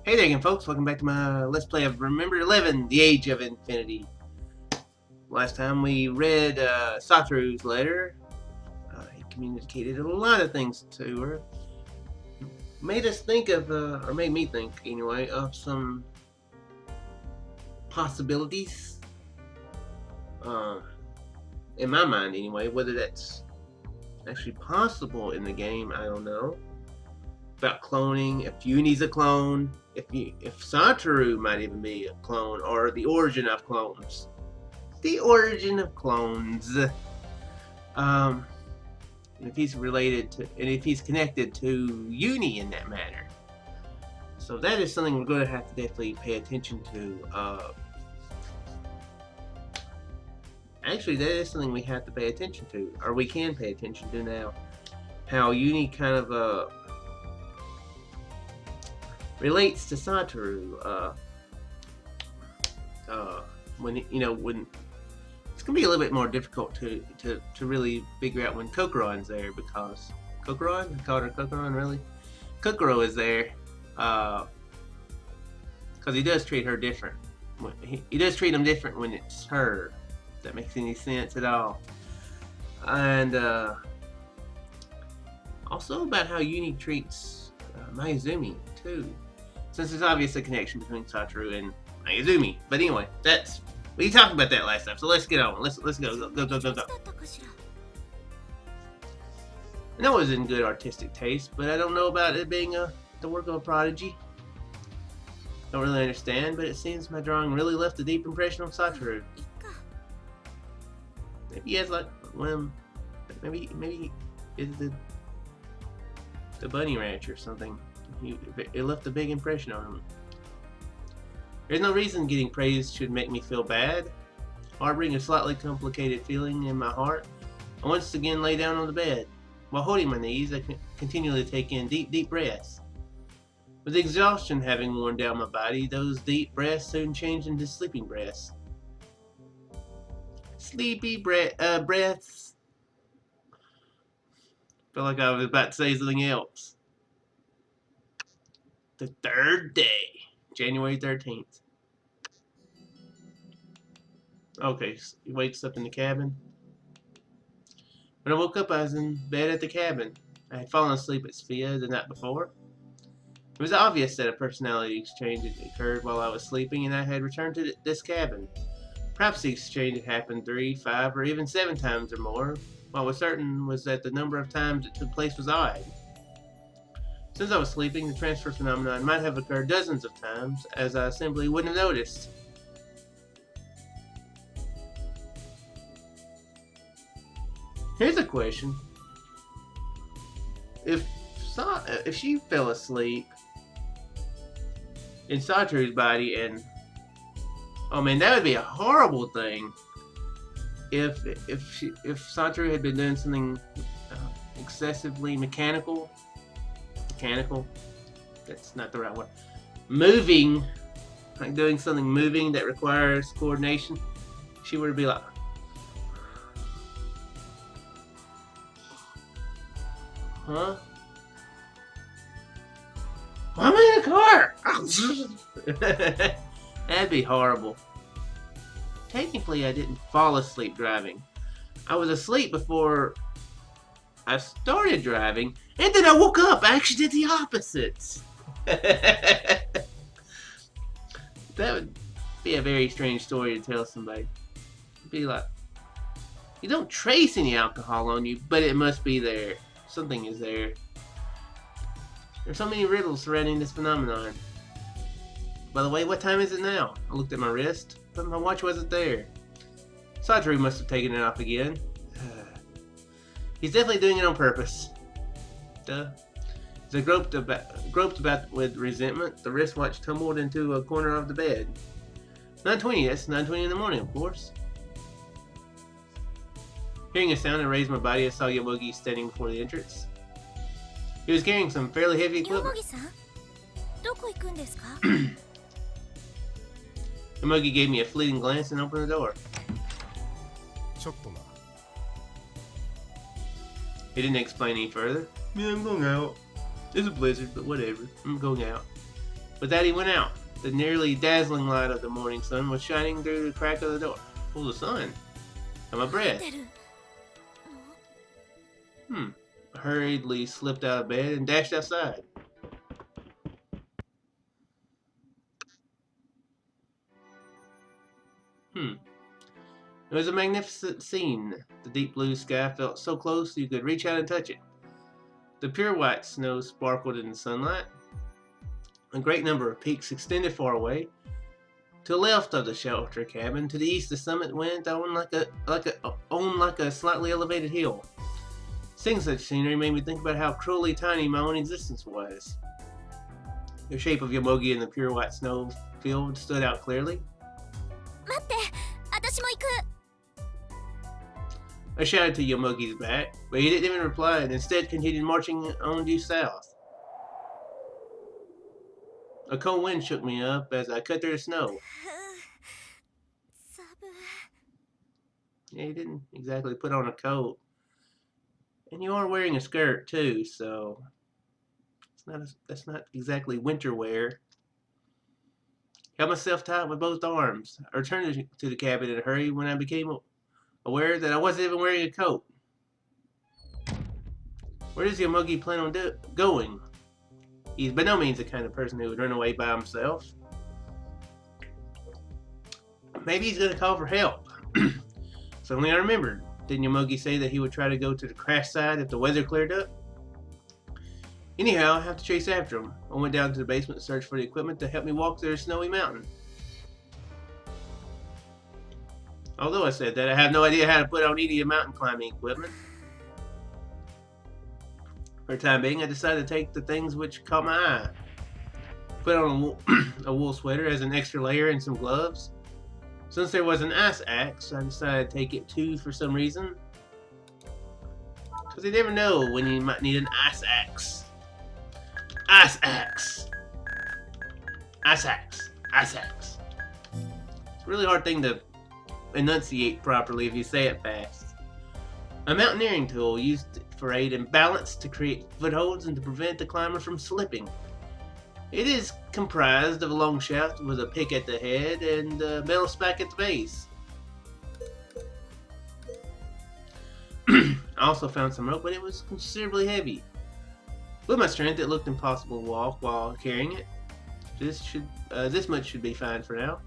Hey there again, folks. Welcome back to my Let's Play of Remember11, The Age of Infinity. Last time we read Satoru's letter. He communicated a lot of things to her. Made us think of, or made me think anyway, of some possibilities. In my mind anyway. Whether that's actually possible in the game, I don't know. About cloning, if Uni's a clone, if Satoru might even be a clone, or the origin of clones. The origin of clones. And if he's related to, and if he's connected to Uni in that manner. So that is something we're going to have to definitely pay attention to. Actually, that is something we have to pay attention to, or we can pay attention to now. How Uni kind of relates to Satoru. When it's gonna be a little bit more difficult to really figure out when Kokoron's there, because Kokoron, I called her Kokoron, really. Kokoro is there, because he does treat her different. He does treat him different when it's her. If that makes any sense at all. And also about how Uni treats Mayuzumi too, since there's obviously a connection between Satoru and Mayuzumi. But anyway, we talked about that last time, so let's get on. Let's go. I know it was in good artistic taste, but I don't know about it being the work of a prodigy. Don't really understand, but it seems my drawing really left a deep impression on Satoru. Maybe he has like maybe it's the Bunny Ranch or something. It left a big impression on him. There's no reason getting praise should make me feel bad. Harboring a slightly complicated feeling in my heart, I once again lay down on the bed. While holding my knees, I continually take in deep breaths. With exhaustion having worn down my body, those deep breaths soon changed into sleeping breaths. Sleepy breaths. Felt like I was about to say something else. The third day, January 13th. Okay, so he wakes up in the cabin. When I woke up, I was in bed at the cabin. I had fallen asleep at Sophia the night before. It was obvious that a personality exchange had occurred while I was sleeping, and I had returned to this cabin. Perhaps the exchange had happened 3, 5, or even 7 times or more. What was certain was that the number of times it took place was odd. Since I was sleeping, the transfer phenomenon might have occurred dozens of times, as I simply wouldn't have noticed. Here's a question. If she fell asleep in Satoru's body, and oh man, that would be a horrible thing. If Satoru had been doing something excessively mechanical, that's not the right word. Moving, like doing something moving that requires coordination, she would be like, huh? I'm in a car! That'd be horrible. Technically, I didn't fall asleep driving. I was asleep before I started driving, and then I woke up. I actually did the opposite. That would be a very strange story to tell somebody. It'd be like, you don't trace any alcohol on you, but it must be there. Something is there. There's so many riddles surrounding this phenomenon. By the way, what time is it now? I looked at my wrist, but my watch wasn't there. Satoru must have taken it off again. He's definitely doing it on purpose. Duh. As I groped about with resentment, the wristwatch tumbled into a corner of the bed. 9:20, that's 9:20 in the morning, of course. Hearing a sound, I raised my body. I saw Yomogi standing before the entrance. He was carrying some fairly heavy equipment. Yomogi gave me a fleeting glance and opened the door. He didn't explain any further. Yeah, I'm going out. There's a blizzard, but whatever. I'm going out. With that, he went out. The nearly dazzling light of the morning sun was shining through the crack of the door. Oh, the sun. And my breath. I hurriedly slipped out of bed and dashed outside. It was a magnificent scene. The deep blue sky felt so close you could reach out and touch it. The pure white snow sparkled in the sunlight. A great number of peaks extended far away. To the left of the shelter cabin, to the east, the summit went on like a slightly elevated hill. Seeing such scenery made me think about how cruelly tiny my own existence was. The shape of Yomogi in the pure white snow field stood out clearly. I shouted to Yomogi's back, but he didn't even reply and instead continued marching on due south. A cold wind shook me up as I cut through the snow. Yeah, he didn't exactly put on a coat. And you are wearing a skirt too, so that's not exactly winter wear. Held myself tight with both arms. I returned to the cabin in a hurry when I became aware that I wasn't even wearing a coat. Where does Yomogi plan on going? He's by no means the kind of person who would run away by himself. Maybe he's going to call for help. Suddenly I remembered. Didn't Yomogi say that he would try to go to the crash site if the weather cleared up? Anyhow, I have to chase after him. I went down to the basement to search for the equipment to help me walk through a snowy mountain. Although I said that, I have no idea how to put on any mountain climbing equipment. For the time being, I decided to take the things which caught my eye. Put on a wool sweater as an extra layer and some gloves. Since there was an ice axe, I decided to take it too for some reason. Because you never know when you might need an ice axe. Ice axe. Ice axe. Ice axe. It's a really hard thing to enunciate properly if you say it fast. A mountaineering tool used for aid and balance to create footholds and to prevent the climber from slipping. It is comprised of a long shaft with a pick at the head and a metal spike at the base. I also found some rope, but it was considerably heavy. With my strength, it looked impossible to walk while carrying it. This much should be fine for now.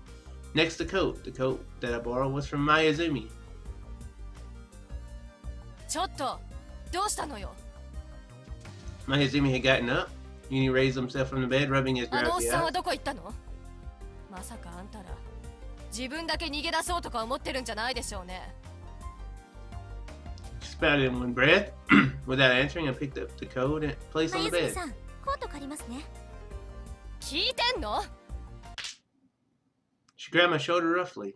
Next, the coat. The coat that I borrowed was from Mayazumi. Mayazumi had gotten up. Yuni raised himself from the bed, rubbing his drowsy eyes. She spouted in one breath. Without answering, I picked up the coat and placed it on the bed. She grabbed my shoulder roughly.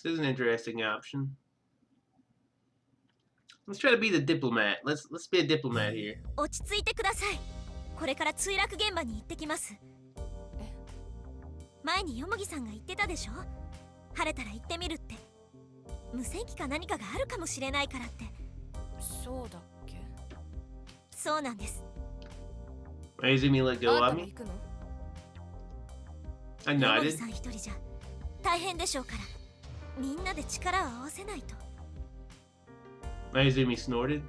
This is an interesting option. Let's try to be the diplomat. Let's be a diplomat here. 落ち着いてください。これから墜落現場に行ってきます。前によもぎさんが言ってたでしょ。晴れたら行ってみるって。無線機か何かがあるかもしれないからって。そうだっけ。そうなんです。Mayazumi let go of me. I nodded. よもぎさん一人じゃ大変でしょうから。みんなで力を合わせないと。Mayazumi snorted.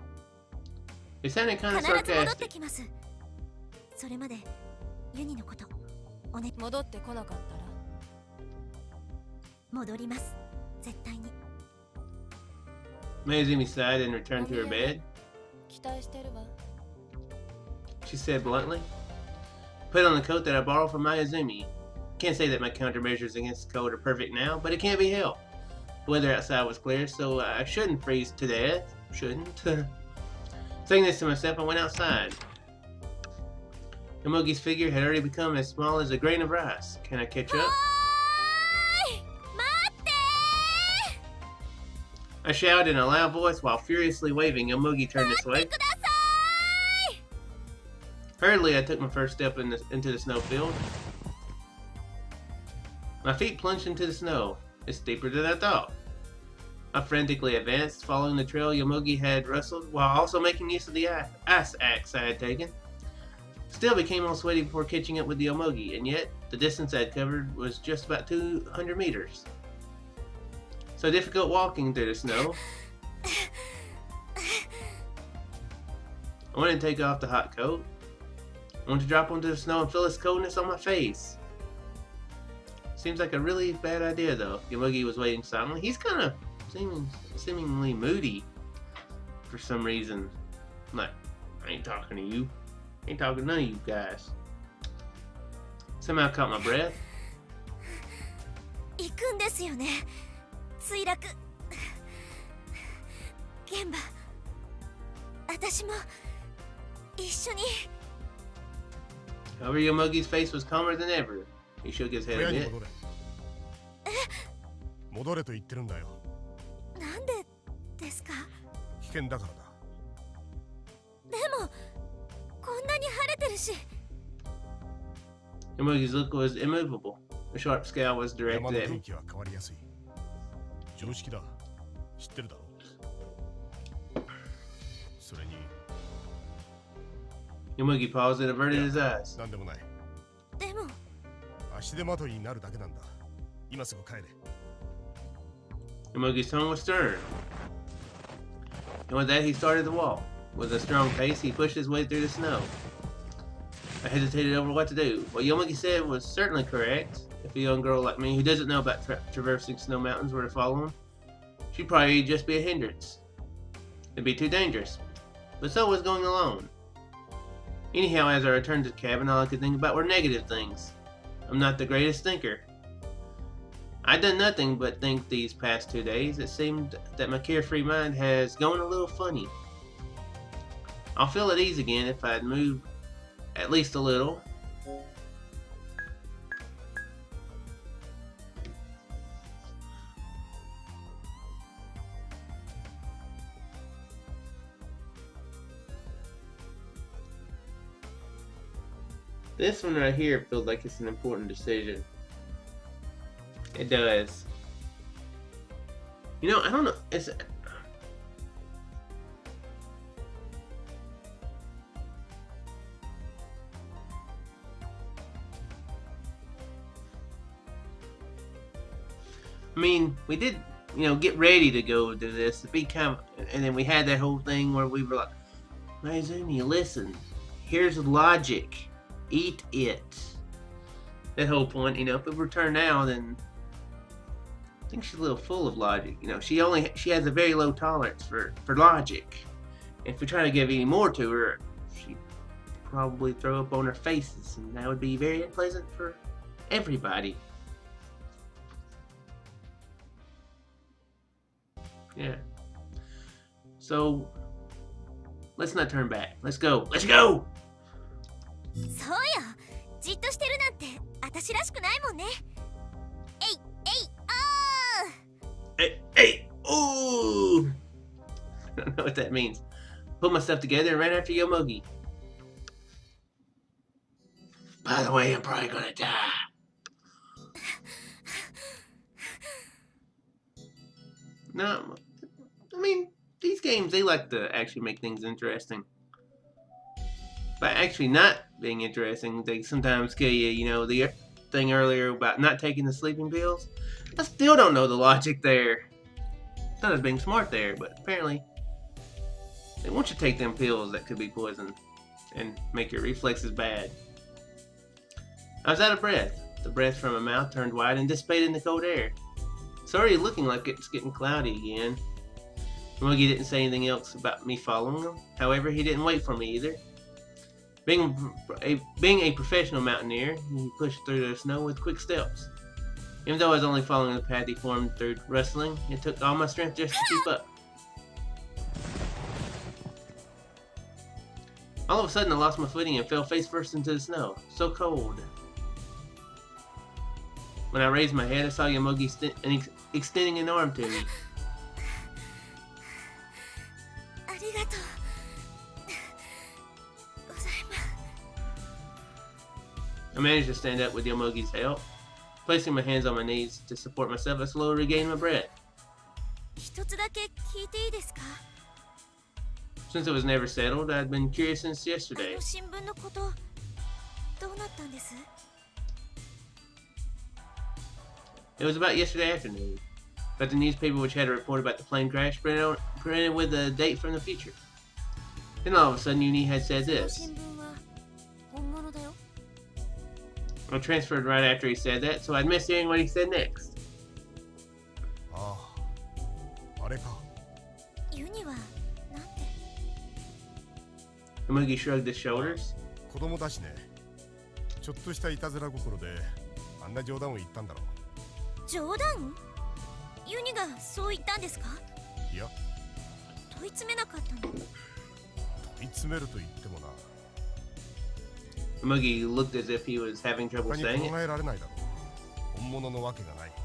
It sounded kind of sarcastic. それまでユニのことおね。戻ってこなかったら戻ります。絶対に。Mayazumi sighed and returned to her bed. She said bluntly, "Put on the coat that I borrowed from Mayazumi. Can't say that my countermeasures against the cold are perfect now, but it can't be helped. The weather outside was clear, so I shouldn't freeze to death. Shouldn't." Saying this to myself, I went outside. Yomogi's figure had already become as small as a grain of rice. Can I catch up? I shouted in a loud voice while furiously waving. Yomogi turned this way. Hurriedly, I took my first step into the snowfield. My feet plunged into the snow. It's deeper than I thought. I frantically advanced, following the trail Yomogi had rustled, while also making use of the ice axe I had taken. Still became all sweaty before catching up with the Yomogi, and yet the distance I had covered was just about 200 meters. So difficult walking through the snow. I wanted to take off the hot coat. I wanted to drop onto the snow and feel its coldness on my face. Seems like a really bad idea, though. Yomogi was waiting silently. He's kind of seemingly moody for some reason. I'm like, I ain't talking to you. I ain't talking to none of you guys. Somehow I caught my breath. 行くんですよね。墜落。現場。私も一緒に。However, Yomogi's face was calmer than ever. He shook his head a bit. 戻れと言ってるんだよ。なんでですか？危険だからだ。でもこんなに晴れてるし。Yomogi's look was immovable. A sharp scowl was 山 directed の at 天 me. 気は変わりやすい。常識だ。知ってるだろ。それに。Yomogi paused and averted his eyes. なんでもない。でも足手まといになるだけなんだ。今すぐ帰れ。Yomogi's tone was stern. And with that, he started to walk. With a strong pace, he pushed his way through the snow. I hesitated over what to do. What Yomogi said was certainly correct. If a young girl like me, who doesn't know about traversing snow mountains, were to follow him, she'd probably just be a hindrance. It'd be too dangerous. But so was going alone. Anyhow, as I returned to the cabin, all I could think about were negative things. I'm not the greatest thinker. I'd done nothing but think these past 2 days. It seemed that my carefree mind has gone a little funny. I'll feel at ease again if I'd move at least a little. This one right here feels like it's an important decision. It does. You know, I don't know. It's. I mean, we did, get ready to go do this. To be kind of, and then we had that whole thing where we were like, Maizumi, listen. Here's logic. Eat it. That whole point, if we return now, then I think she's a little full of logic. She has a very low tolerance for logic. If we try to give any more to her, she'd probably throw up on her faces, and that would be very unpleasant for everybody. Yeah. So let's not turn back. Let's go. Let's go. そうよ。じっとしてるなんて私らしくないもんね。えいえいHey, ooh! I don't know what that means. Put my stuff together and ran after Yomogi. By the way, I'm probably gonna die. No, I mean, these games, they like to actually make things interesting. By actually not being interesting, they sometimes kill you. The thing earlier about not taking the sleeping pills. I still don't know the logic there. I thought I was being smart there, but apparently they want you to take them pills that could be poison and make your reflexes bad. I was out of breath. The breath from my mouth turned wide and dissipated in the cold air. It's already looking like it's getting cloudy again. Yomogi didn't say anything else about me following him. However, he didn't wait for me either. Being a professional mountaineer, he pushed through the snow with quick steps. Even though I was only following the path he formed through rustling, it took all my strength just to keep up. All of a sudden, I lost my footing and fell face first into the snow. So cold. When I raised my head, I saw Yomogi extending an arm to me. ありがとう。I managed to stand up with Yomogi's help. Placing my hands on my knees to support myself, I slowly regained my breath. 一つだけ聞いていいですか？ Since it was never settled, I'd been curious since あ yesterday. の新聞のことどうなったんです？ It was about yesterday afternoon. About the newspaper which had a report about the plane crash printed with a date from the future. Then all of a sudden, Uni had said その this. 新聞は本物だよ。 I transferred right after he said that, so I'd missed hearing what he said next. ああ、あれか。ユニはなんて？ Kamugi shrugged his shoulders. 子供だしね。ちょっとしたいたずら心であんな冗談を言ったんだろう。冗談？ユニがそう言ったんですか？いや、問い詰めなかったの？問い詰めると言ってもな。 Kamugi looked as if he was having trouble 他に saying 考 it. えられないだろう。本物のわけがない。は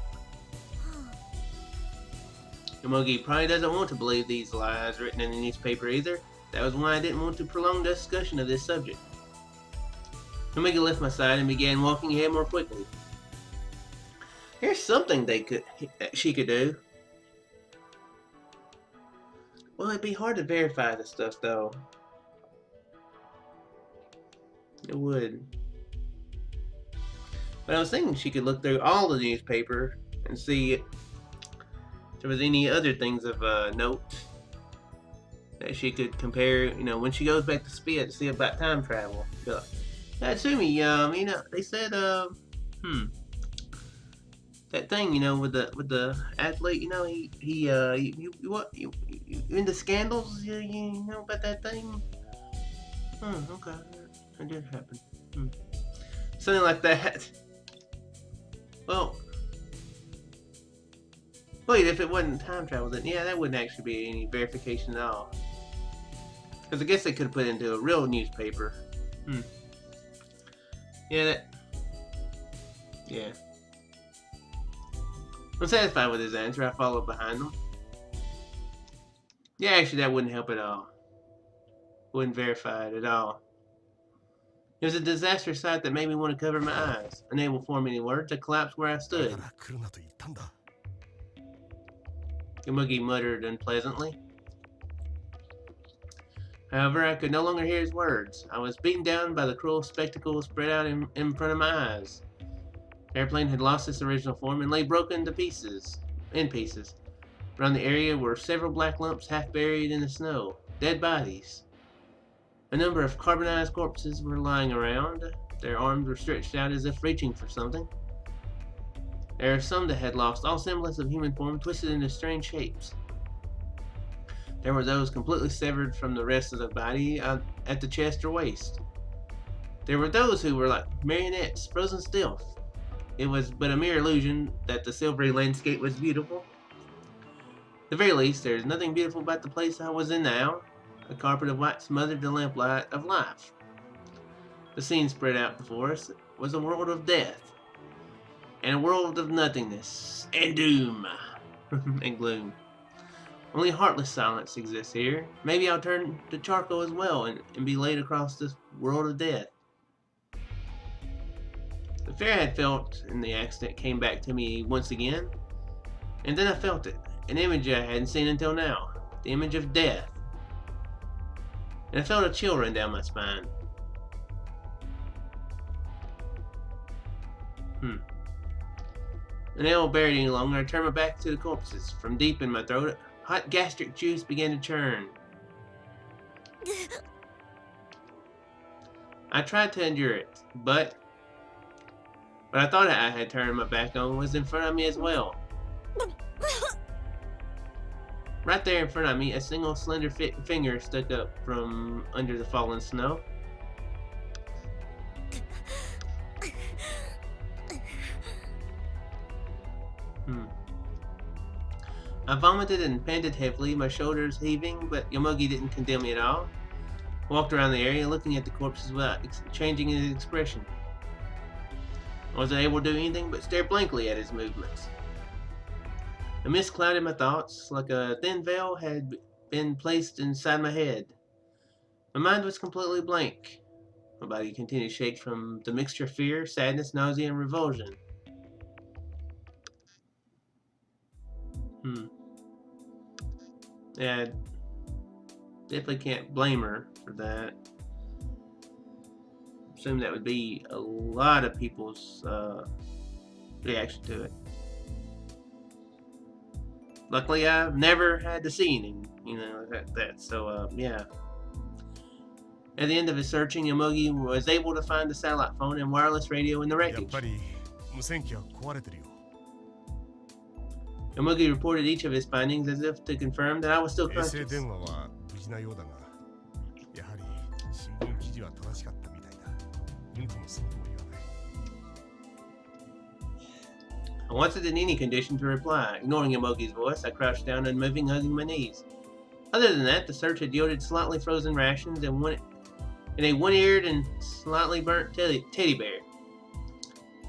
Kamugi probably doesn't want to believe these lies written in the newspaper either. That was why I didn't want to prolong the discussion of this subject. Kamugi left my side and began walking ahead more quickly. Here's something she could do. Well, it'd be hard to verify this stuff, though. It would. But I was thinking she could look through all the newspaper and see if there was any other things of note that she could compare. You know, when she goes back to Spit to see about time travel. Be like, Natsumi, you know, they said, that thing, you know, with the athlete, you know, you into scandals, you know about that thing? Okay, that did happen. Something like that. Well, wait, if it wasn't time travel, then yeah, that wouldn't actually be any verification at all. Because I guess they could have put it into a real newspaper. Yeah, yeah. Unsatisfied with his answer, I followed behind him. Yeah, actually, that wouldn't help at all. Wouldn't verify it at all. It was a disastrous sight that made me want to cover my eyes. Unable to form any words, I collapsed where I だ stood. から来るなと言ったんだ。 Kamugi muttered unpleasantly. However, I could no longer hear his words. I was beaten down by the cruel spectacle spread out in front of my eyes. The airplane had lost its original form and lay broken in pieces. Around the area were several black lumps half buried in the snow, dead bodies. A number of carbonized corpses were lying around. Their arms were stretched out as if reaching for something. There are some that had lost all semblance of human form, twisted into strange shapes. There were those completely severed from the rest of the body at the chest or waist. There were those who were like marionettes, frozen still. It was but a mere illusion that the silvery landscape was beautiful. At the very least, there is nothing beautiful about the place I was in now. A carpet of white smothered the lamplight of life. The scene spread out before us was a world of death, and a world of nothingness, and doom, and gloom. Only heartless silence exists here. Maybe I'll turn to charcoal as well and be laid across this world of death. The fear I had felt in the accident came back to me once again, and then I felt it, an image I hadn't seen until now, the image of death. And I felt a chill run down my spine. Unable to bear it any longer, I turned my back to the corpses. From deep in my throat, hot gastric juice began to churn. I tried to endure it, but what I thought I had turned my back on was in front of me as well. Right there in front of me, a single slender finger stuck up from under the fallen snow. I vomited and panted heavily, my shoulders heaving, but Yomogi didn't condemn me at all. Walked around the area, looking at the corpses without changing his expression. I wasn't able to do anything but stare blankly at his movements. A mist clouded my thoughts, like a thin veil had been placed inside my head. My mind was completely blank. My body continued to shake from the mixture of fear, sadness, nausea, and revulsion. Yeah, definitely can't blame her for that. Assume that would be a lot of people's reaction to it. Luckily, I've never had to see anything, that. So, yeah. At the end of his searching, Yomogi was able to find the satellite phone and wireless radio in the やっ wreckage. ぱり無線機は壊れてるよ。 Yomogi reported each of his findings as if to confirm that I was still 衛星 conscious. 電話は無事なようだが、やはり新聞記事は正しかったみたいだ。うんともそうとも言わない。 I wanted in any condition to reply. Ignoring Yomogi's voice, I crouched down, unmoving, hugging my knees. Other than that, the search had yielded slightly frozen rations and a one-eared and slightly burnt teddy bear,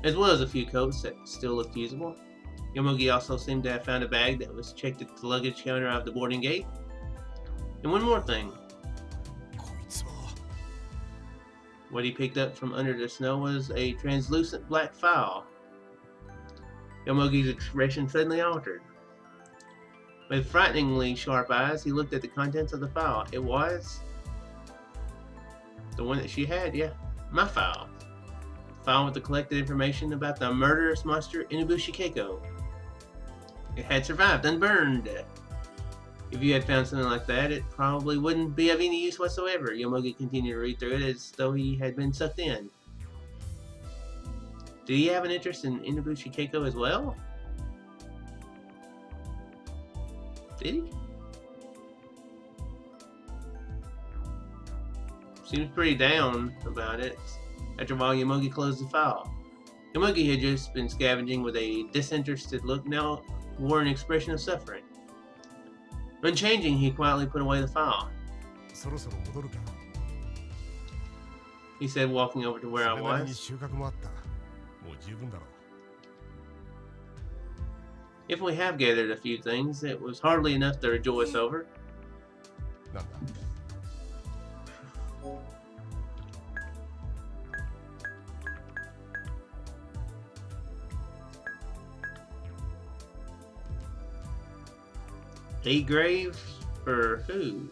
as well as a few coats that still looked usable. Yomogi also seemed to have found a bag that was checked at the luggage counter of the boarding gate. And one more thing. こいつは What he picked up from under the snow was a translucent black file. Yomogi's expression suddenly altered. With frighteningly sharp eyes, he looked at the contents of the file. It was the one that she had, yeah, my file. File with the collected information about the murderous monster Inubushi Keiko. It had survived unburned. If you had found something like that, it probably wouldn't be of any use whatsoever. Yomogi continued to read through it as though he had been sucked in. Did he have an interest in Inubushi Keiko as well? Did he? Seems pretty down about it. After a while, Yomogi closed the file. Yomogi had just been scavenging with a disinterested look, now wore an expression of suffering. Unchanging, he quietly put away the file. そろそろ戻るか。 He said, walking over to where そ I れなりに was. 収穫もあった。もう十分だろう。 If we have gathered a few things, it was hardly enough to rejoice over. なんだ。 A grave for who?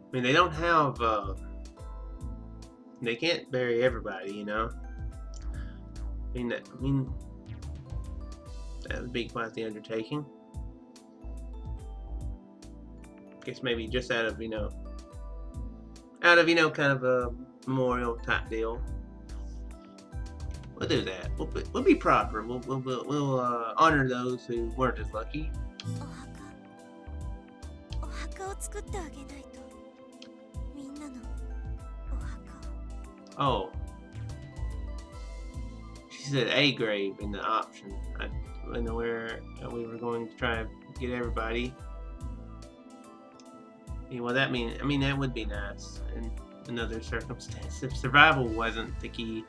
I mean, they don't have, they can't bury everybody, I mean, that would be quite the undertaking. Guess maybe just out of, kind of a memorial type deal. We'll do that. We'll be proper. We'll honor those who weren't as lucky. お墓を作ってあげないと。みんなのお墓を。Oh. She said a grave in the option. I didn't know where we were going to try to get everybody. Well, that would be nice in another circumstance. If survival wasn't the key,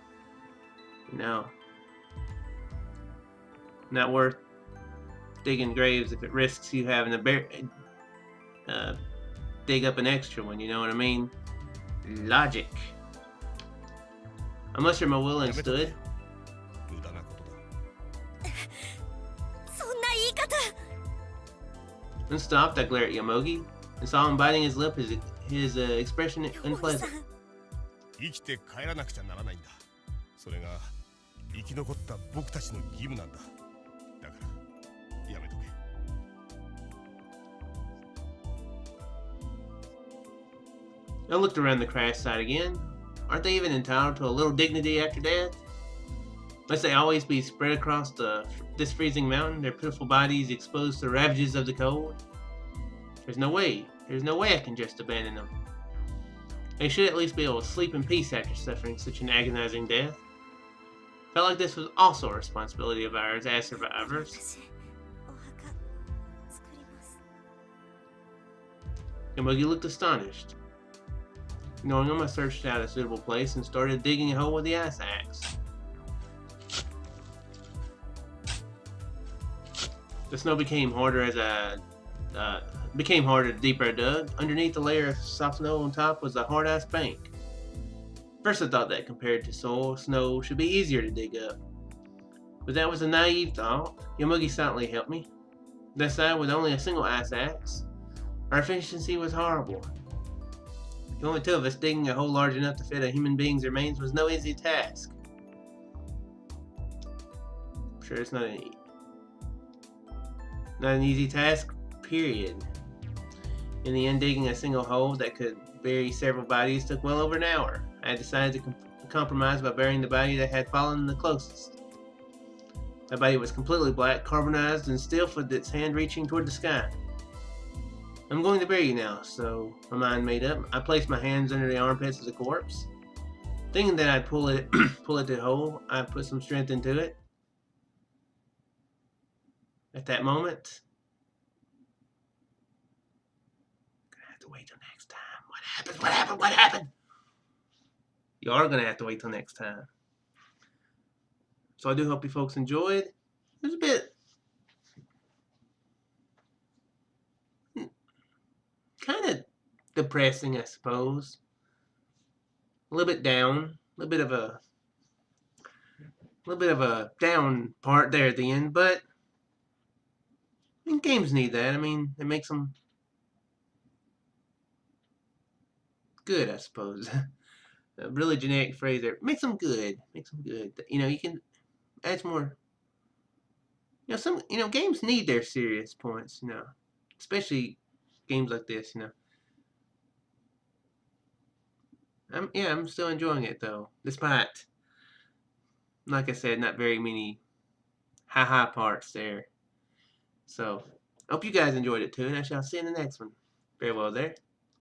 not worth digging graves if it risks you having to dig up an extra one, you know what I mean? Logic. I mustered my will and stood. 無駄なことだ。そんな言い方。 Then stopped, I glared at Yomogi and saw him biting his lip, his expression ヨモギさ unpleasant. ん、生きて帰らなくちゃならないんだ。それが生き残った僕たちの義務なんだ。だからやめとけ。 I looked around the crash site again. Aren't they even entitled to a little dignity after death? Must they always be spread across this freezing mountain, their pitiful bodies exposed to the ravages of the cold? There's no way I can just abandon them. They should at least be able to sleep in peace after suffering such an agonizing death. Felt like this was also a responsibility of ours as survivors. 私、お墓作ります。 Yomogi looked astonished. Knowing him, I searched out a suitable place and started digging a hole with the ice axe. The snow became harder the deeper I dug. Underneath the layer of soft snow on top was a hard ice bank. First I thought that compared to soil, snow should be easier to dig up. But that was a naive thought. Yomugi silently helped me. That side with only a single ice axe. Our efficiency was horrible. The only two of us digging a hole large enough to fit a human being's remains was no easy task. I'm sure it's not an easy task, period. In the end, digging a single hole that could bury several bodies took well over an hour. I decided to compromise by burying the body that had fallen the closest. That body was completely black, carbonized, and stiff with its hand reaching toward the sky. I'm going to bury you now, so my mind made up. I placed my hands under the armpits of the corpse. Thinking that I'd pull it to the hole, I put some strength into it. At that moment, I'm gonna have to wait till next time. What happened? What happened? What happened? You are gonna have to wait till next time. So I do hope you folks enjoyed. It was a bit kind of depressing, I suppose. A little bit down. A little bit of a down part there at the end, but I mean, games need that. I mean, it makes them good, I suppose. A really generic phrase there. Makes them good. Makes them good. You know, you can add more. You know, games need their serious points. You know, especially games like this. You know, I'm still enjoying it though, despite, like I said, not very many high parts there. So, I hope you guys enjoyed it too, and I shall see you in the next one. Farewell there.